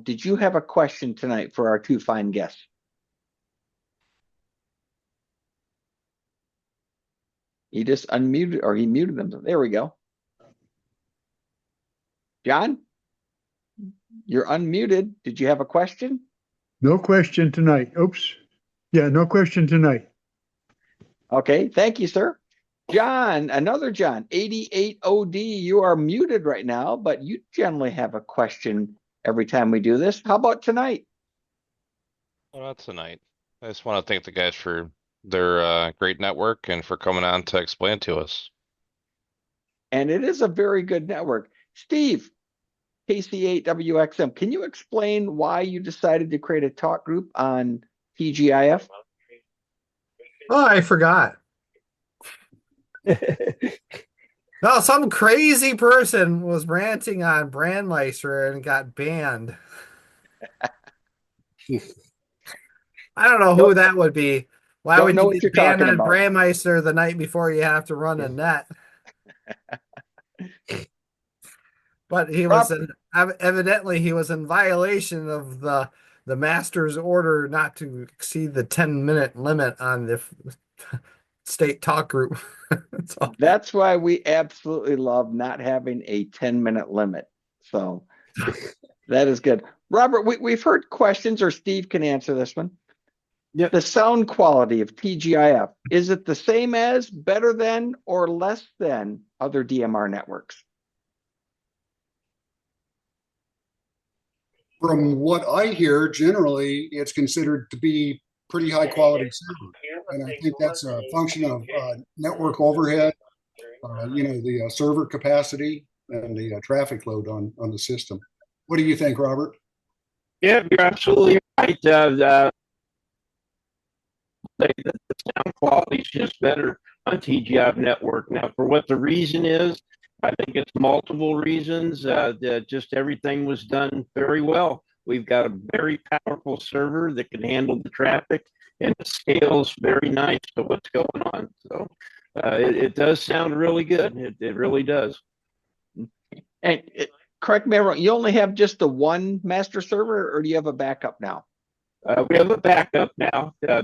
did you have a question tonight for our 2 fine guests? He just unmuted, or he muted them. There we go. John, you're unmuted. Did you have a question? No question tonight. Oops. Yeah, no question tonight. Okay, thank you, sir. John, another John, 88OD, you are muted right now, but you generally have a question every time we do this. How about tonight? Well, not tonight. I just want to thank the guys for their great network and for coming on to explain to us. And it is a very good network. Steve, KC8WXM, can you explain why you decided to create a talk group on TGIF? Oh, I forgot. No, some crazy person was ranting on Brandmeister and got banned. I don't know who that would be. Why Don't would know you what you're get banned talking on about. Brandmeister the night before you have to run a net? But he was evidently he was in violation of the master's order not to exceed the 10-minute limit on the state talk group. So, That's why we absolutely love not having a 10-minute limit. So that is good. Robert, we've heard questions, or Steve can answer this one. Yep. The sound quality of TGIF, is it the same as, better than, or less than other DMR networks? From what I hear, generally, it's considered to be pretty high quality sound. And I think that's a function of network overhead, the server capacity and the traffic load on the system. What do you think, Robert? Yeah, you're absolutely right. The sound quality is just better on TGIF Network. Now, for what the reason is, I think it's multiple reasons. Just everything was done very well. We've got a very powerful server that can handle the traffic, and it scales very nice to what's going on. So it does sound really good. It really does. And correct me if I'm wrong, you only have just the one master server, or do you have a backup now? We have a backup now. Our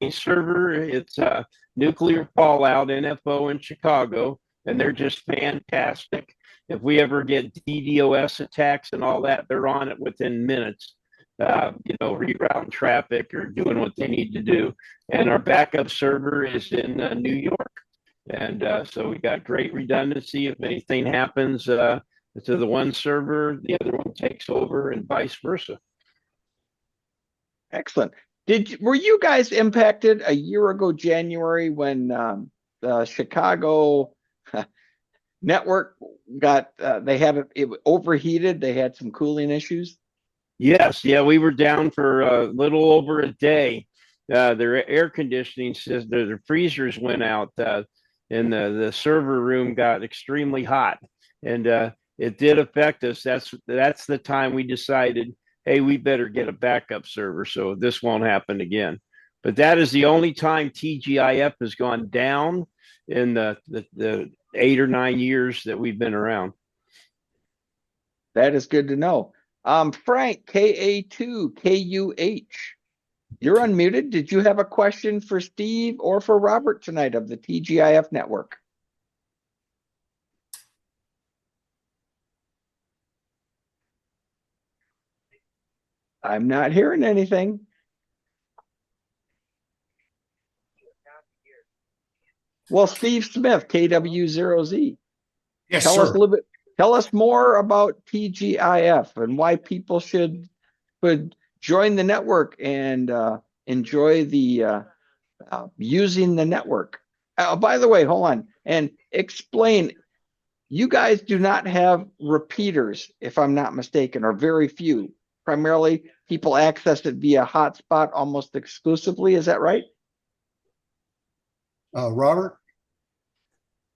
main server, it's Nuclear Fallout NFO in Chicago, and they're just fantastic. If we ever get DDoS attacks and all that, they're on it within minutes. Rerouting traffic or doing what they need to do. And our backup server is in New York, and so we got great redundancy. If anything happens to the one server, the other one takes over, and vice versa. Excellent. Were you guys impacted a year ago, January, when the Chicago network got they had it overheated? They had some cooling issues. Yes, yeah, we were down for a little over a day. Their air conditioning system, their freezers went out, and the server room got extremely hot, and it did affect us. That's the time we decided, hey, we better get a backup server so this won't happen again. But that is the only time TGIF has gone down in the 8 or 9 years that we've been around. That is good to know. Frank, KA2KUH, you're unmuted. Did you have a question for Steve or for Robert tonight of the TGIF network? I'm not hearing anything. Well, Steve Smith, KW0Z. Yes, Tell sir. us a little bit. Tell us more about TGIF and why people should join the network and enjoy the using the network. By the way, hold on and explain. You guys do not have repeaters, if I'm not mistaken, or very few. Primarily, people access it via hotspot almost exclusively. Is that right? Robert?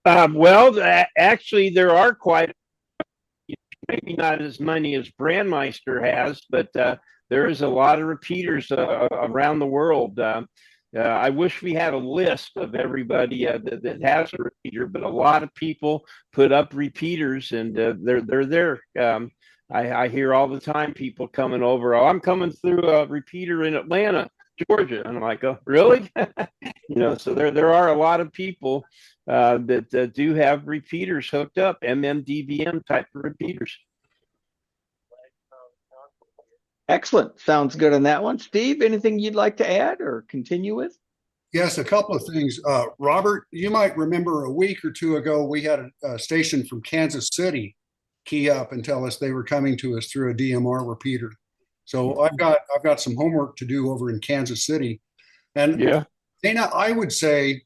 Actually, there are quite, maybe not as many as Brandmeister has, but there is a lot of repeaters around the world. I wish we had a list of everybody that has a repeater, but a lot of people put up repeaters, and they're there. I hear all the time people coming over. Oh, I'm coming through a repeater in Atlanta, Georgia, and I'm like, oh, really? So there are a lot of people that do have repeaters hooked up, MMDVM type of repeaters. Excellent. Sounds good on that one. Steve, anything you'd like to add or continue with? Yes, a couple of things. Robert, you might remember a week or two ago, we had a station from Kansas City key up and tell us they were coming to us through a DMR repeater. So I've got some homework to do over in Kansas City. And Yeah. Dana, I would say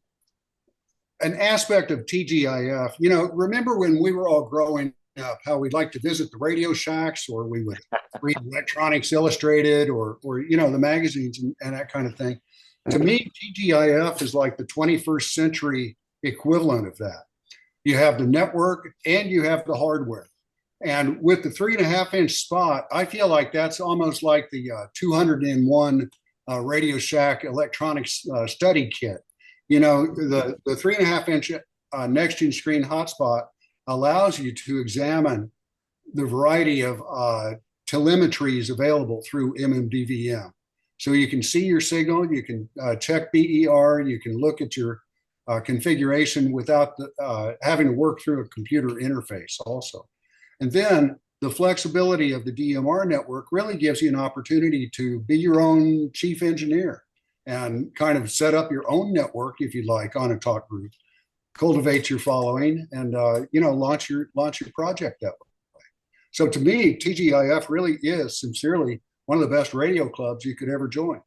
an aspect of TGIF, remember when we were all growing up, how we'd like to visit the Radio Shacks, or we would read Electronics Illustrated, or the magazines and that kind of thing. To me, TGIF is like the 21st century equivalent of that. You have the network and you have the hardware. And with the 3.5-inch spot, I feel like that's almost like the 201 Radio Shack electronics study kit. The 3.5-inch next-gen screen hotspot allows you to examine the variety of telemetries available through MMDVM. So you can see your signal, you can check BER, you can look at your configuration without having to work through a computer interface also. And then the flexibility of the DMR network really gives you an opportunity to be your own chief engineer and kind of set up your own network, if you like, on a talk group, cultivate your following, and launch your project that way. So to me, TGIF really is sincerely one of the best radio clubs you could ever join.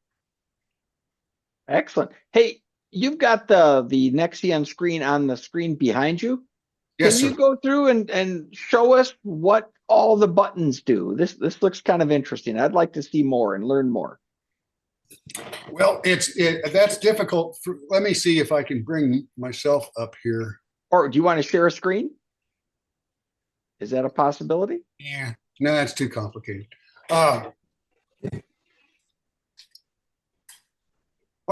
Excellent. Hey, you've got the Nexion screen on the screen behind you. Yes, Can you go through and show us what all the buttons do? This looks kind of interesting. I'd like to see more and learn more. Well, that's difficult. Let me see if I can bring myself up here. Or do you want to share a screen? Is that a possibility? Yeah, no, that's too complicated. Why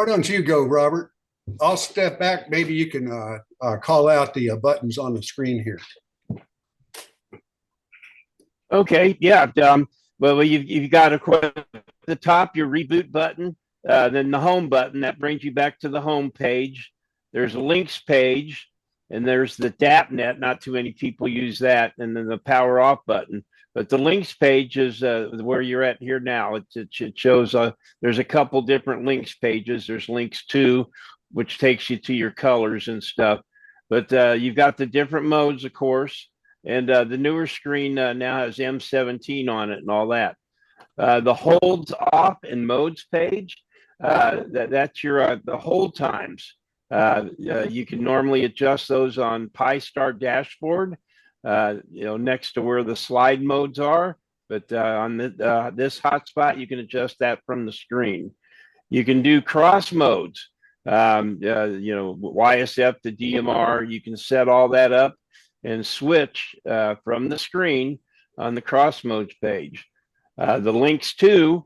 don't you go, Robert? I'll step back. Maybe you can call out the buttons on the screen here. Okay. Yeah. Well, you've got at the top your reboot button, then the home button that brings you back to the home page. There's a links page, and there's the DAPnet. Not too many people use that, and then the power off button. But the links page is where you're at here now. It shows there's a couple different links pages. There's links 2, which takes you to your colors and stuff. But you've got the different modes, of course. And the newer screen now has M17 on it and all that. The holds off and modes page, that's your the hold times. You can normally adjust those on Pi-Star dashboard, next to where the slide modes are. But on this hotspot, you can adjust that from the screen. You can do cross modes, YSF to DMR. You can set all that up and switch from the screen on the cross modes page. The links to,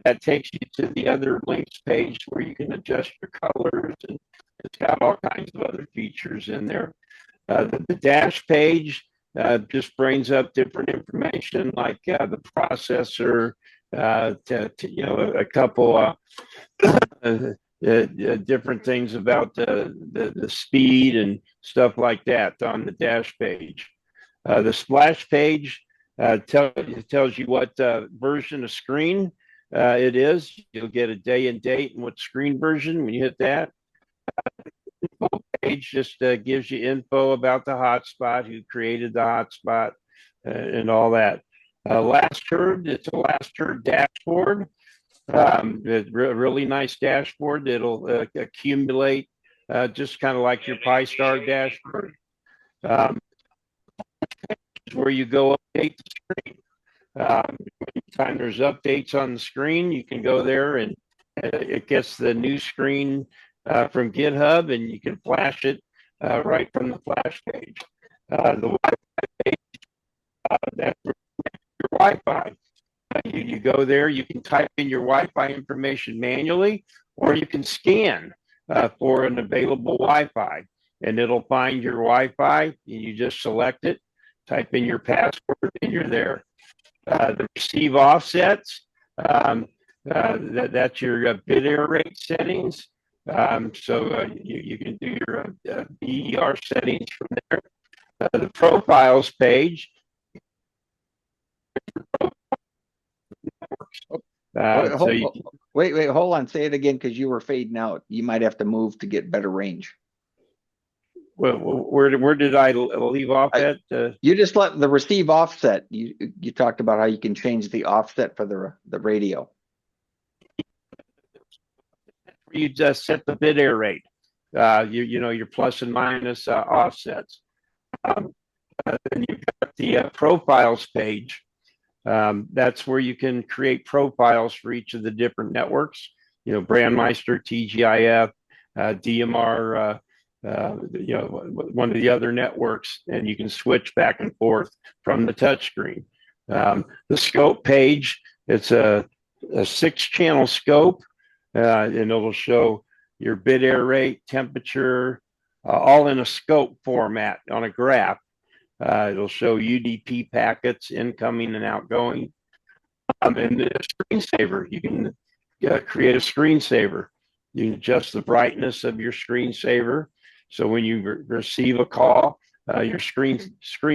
that takes you to the other links page where you can adjust your colors, and it's got all kinds of other features in there. The dash page just brings up different information like the processor, a couple different things about the speed and stuff like that on the dash page. The splash page tells you what version of screen it is. You'll get a day and date and what screen version when you hit that. Info page just gives you info about the hotspot, who created the hotspot, and all that. Last heard, it's a last heard dashboard. Really nice dashboard. It'll accumulate just kind of like your Pi-Star dashboard. Where you go update the screen. Anytime there's updates on the screen, you can go there and it gets the new screen from GitHub, and you can flash it right from the flash page. The Wi-Fi page, that's your Wi-Fi. You go there, you can type in your Wi-Fi information manually, or you can scan for an available Wi-Fi, and it'll find your Wi-Fi, and you just select it, type in your password, and you're there. The receive offsets, that's your bit error rate settings. So you can do your BER settings from there. The profiles page. Wait, hold on. Say it again because you were fading out. You might have to move to get better range. Well, where did I leave off at? You just let the receive offset. You talked about how you can change the offset for the radio. You just set the bit error rate. You know your plus and minus offsets. Then you've got the profiles page. That's where you can create profiles for each of the different networks. You know, Brandmeister, TGIF, DMR, you know, one of the other networks, and you can switch back and forth from the touchscreen. The scope page, it's a 6-channel scope, and it'll show your bit error rate, temperature, all in a scope format on a graph. It'll show UDP packets, incoming and outgoing. And the screensaver, you can create a screensaver. You can adjust the brightness of your screensaver. So when you receive a call, your screen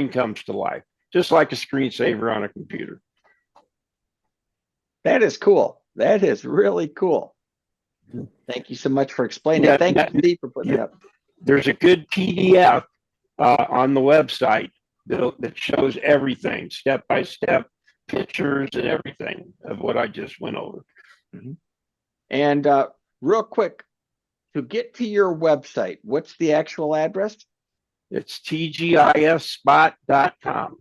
comes to life, just like a screensaver on a computer. That is cool. That is really cool. Thank you so much for explaining it. Thank you, Steve, for putting it up. There's a good PDF on the website that shows everything, step by step, pictures and everything of what I just went over. Mm-hmm. And real quick, to get to your website, what's the actual address? It's tgifspot.com.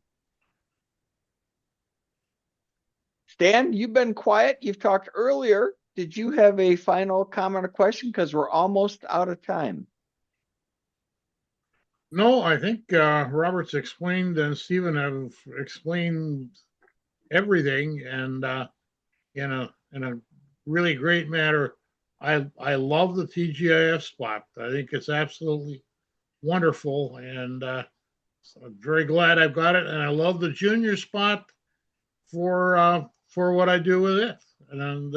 Stan, you've been quiet. You've talked earlier. Did you have a final comment or question? Because we're almost out of time. No, I think Robert's explained and Stephen have explained everything, and in a really great manner. I love the TGIF spot. I think it's absolutely wonderful, and so I'm very glad I've got it. And I love the junior spot for what I do with it, and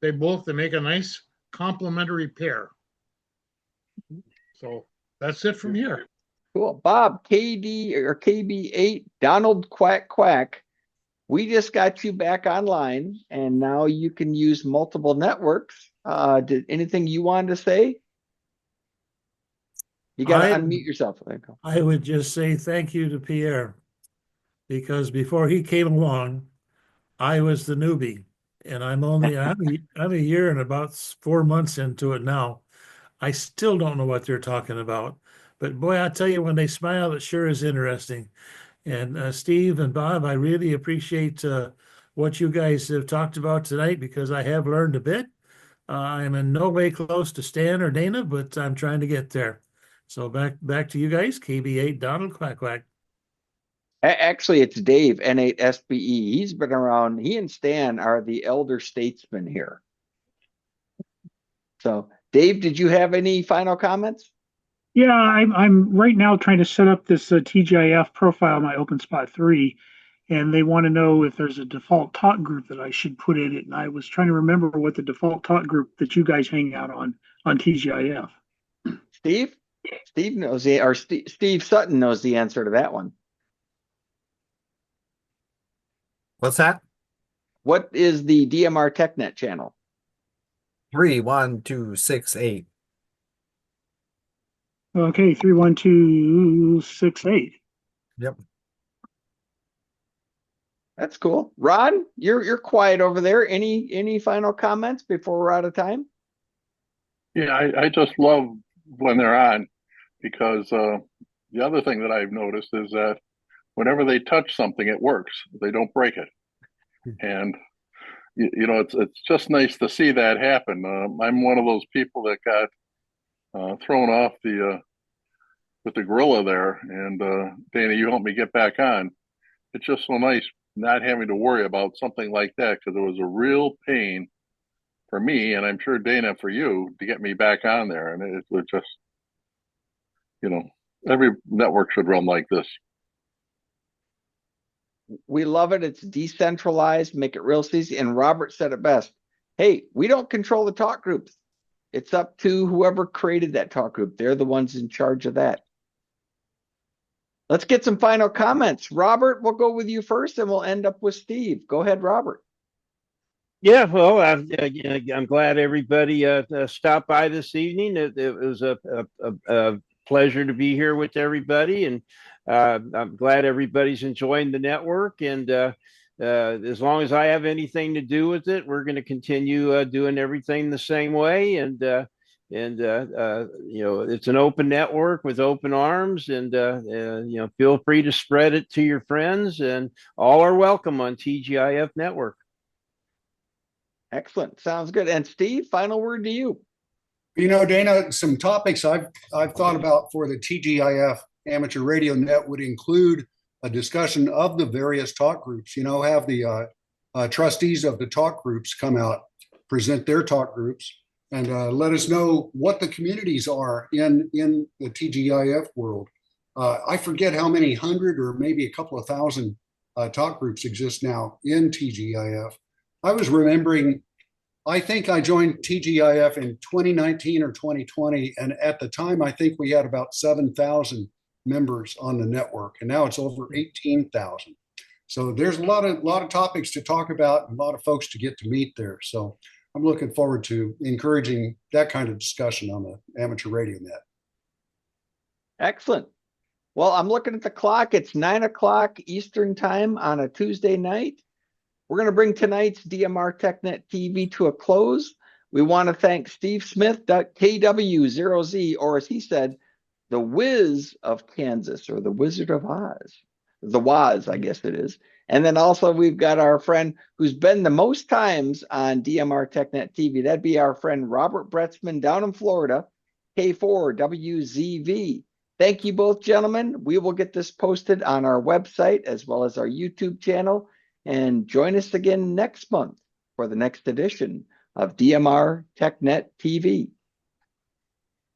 they make a nice complementary pair. So that's it from here. Cool. Bob, KD or KB8, Donald Quack Quack. We just got you back online, and now you can use multiple networks. Did anything you wanted to say? You got to unmute yourself. There you go. I would just say thank you to Pierre, because before he came along, I was the newbie, and I'm a year and about 4 months into it now. I still don't know what they're talking about, but boy, I tell you, when they smile, it sure is interesting. And Steve and Bob, I really appreciate what you guys have talked about tonight, because I have learned a bit. I'm in no way close to Stan or Dana, but I'm trying to get there. So back to you guys, KB8 Donald Quack Quack. Actually, it's Dave, N8SBE. He's been around. He and Stan are the elder statesmen here. So, Dave, did you have any final comments? Yeah, I'm right now trying to set up this TGIF profile in my OpenSpot 3, and they want to know if there's a default talk group that I should put in it. And I was trying to remember what the default talk group that you guys hang out on TGIF. Steve? Steve knows Steve Sutton knows the answer to that one. What's that? What is the DMR Tech Net channel? 31268. Okay, 31268. Yep. That's cool. Ron, you're quiet over there. Any final comments before we're out of time? Yeah, I just love when they're on, because the other thing that I've noticed is that whenever they touch something, it works. They don't break it. And you know, it's just nice to see that happen. I'm one of those people that got thrown off with the gorilla there, and Dana, you helped me get back on. It's just so nice not having to worry about something like that, because it was a real pain for me, and I'm sure Dana for you, to get me back on there. And it was just, you know, every network should run like this. We love it. It's decentralized, make it real easy. And Robert said it best. Hey, we don't control the talk groups. It's up to whoever created that talk group. They're the ones in charge of that. Let's get some final comments. Robert, we'll go with you first, and we'll end up with Steve. Go ahead, Robert. Yeah, well, I'm glad everybody stopped by this evening. It was a pleasure to be here with everybody, and I'm glad everybody's enjoying the network. And as long as I have anything to do with it, we're going to continue doing everything the same way. And it's an open network with open arms, and feel free to spread it to your friends, and all are welcome on TGIF Network. Excellent. Sounds good. And Steve, final word to you. Dana, some topics I've thought about for the TGIF Amateur Radio Net would include a discussion of the various talk groups. Have the trustees of the talk groups come out, present their talk groups, and let us know what the communities are in the TGIF world. I forget how many hundred or maybe a couple of thousand talk groups exist now in TGIF. I was remembering, I think I joined TGIF in 2019 or 2020, and at the time, I think we had about 7,000 members on the network, and now it's over 18,000. So there's a lot of topics to talk about, and a lot of folks to get to meet there. So I'm looking forward to encouraging that kind of discussion on the Amateur Radio Net. Excellent. Well, I'm looking at the clock. It's 9 o'clock Eastern time on a Tuesday night. We're going to bring tonight's DMR Tech Net TV to a close. We want to thank Steve Smith, KWØZ, or as he said, the Wiz of Kansas, or the Wizard of Oz. The Woz, I guess it is. And then also we've got our friend who's been the most times on DMR Tech Net TV. That'd be our friend Robert Bretzman down in Florida, K4WZV. Thank you both, gentlemen. We will get this posted on our website as well as our YouTube channel. And join us again next month for the next edition of DMR Tech Net TV.